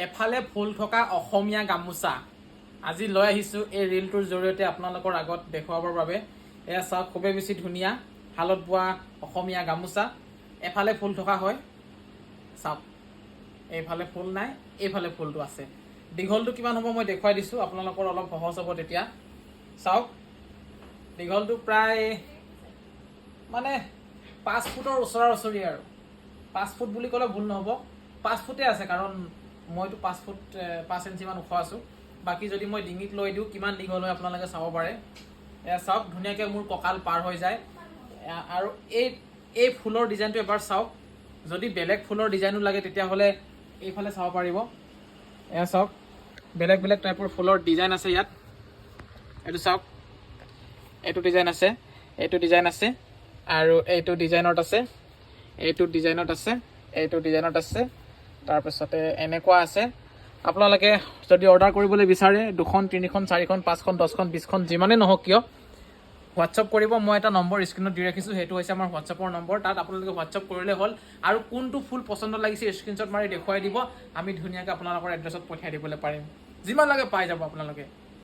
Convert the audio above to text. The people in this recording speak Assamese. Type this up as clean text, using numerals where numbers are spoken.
এফালে ফুল থকা অসমীয়া গামোচা আজি লৈ আহিছোঁ এই ৰিলটোৰ জৰিয়তে আপোনালোকৰ আগত দেখুৱাবৰ বাবে। এয়া চাওক, খুবেই বেছি ধুনীয়া শালত বোৱা অসমীয়া গামোচা। এফালে ফুল থকা হয়, চাওক এইফালে ফুল নাই, এইফালে ফুলটো আছে। দীঘলটো কিমান হ'ব মই দেখুৱাই দিছোঁ, আপোনালোকৰ অলপ সহজ হ'ব তেতিয়া। চাওক দীঘলটো প্ৰায় মানে 5 ফুটৰ ওচৰা ওচৰি আৰু 5 ফুট বুলি ক'লে ভুল নহ'ব, 5 ফুটে আছে, কাৰণ মইতো 5 ফুট 5 ইঞ্চিমান ওখ আছোঁ। বাকী যদি মই ডিঙিত লৈ দিওঁ কিমান দীঘল হয় আপোনালোকে চাব পাৰে। এয়া চাওক ধুনীয়াকৈ মোৰ কঁকাল পাৰ হৈ যায়। আৰু এই ফুলৰ ডিজাইনটো এবাৰ চাওক। যদি বেলেগ ফুলৰ ডিজাইনো লাগে তেতিয়াহ'লে এইফালে চাব পাৰিব। এয়া চাওক বেলেগ বেলেগ টাইপৰ ফুলৰ ডিজাইন আছে ইয়াত। এইটো চাওক, এইটো ডিজাইন আছে, এইটো ডিজাইন আছে, আৰু এইটো ডিজাইনত আছে, এইটো ডিজাইনত আছে, এইটো ডিজাইনত আছে, তাৰপিছতে এনেকুৱা আছে। আপোনালোকে যদি অৰ্ডাৰ কৰিবলৈ বিচাৰে 2খন 3খন 4খন 5খন 10খন 20খন যিমানেই নহওক কিয় হোৱাটছআপ কৰিব। মই এটা নম্বৰ স্ক্ৰীণত দি ৰাখিছোঁ, সেইটো হৈছে আমাৰ হোৱাটছআপৰ নম্বৰ। তাত আপোনালোকে হোৱাটছআপ কৰিলে হ'ল, আৰু কোনটো ফুল পচন্দ লাগিছে স্ক্ৰীণশ্বট মাৰি দেখুৱাই দিব। আমি ধুনীয়াকৈ আপোনালোকৰ এড্ৰেছত পঠিয়াই দিবলৈ পাৰিম। যিমান লাগে পাই যাব আপোনালোকে।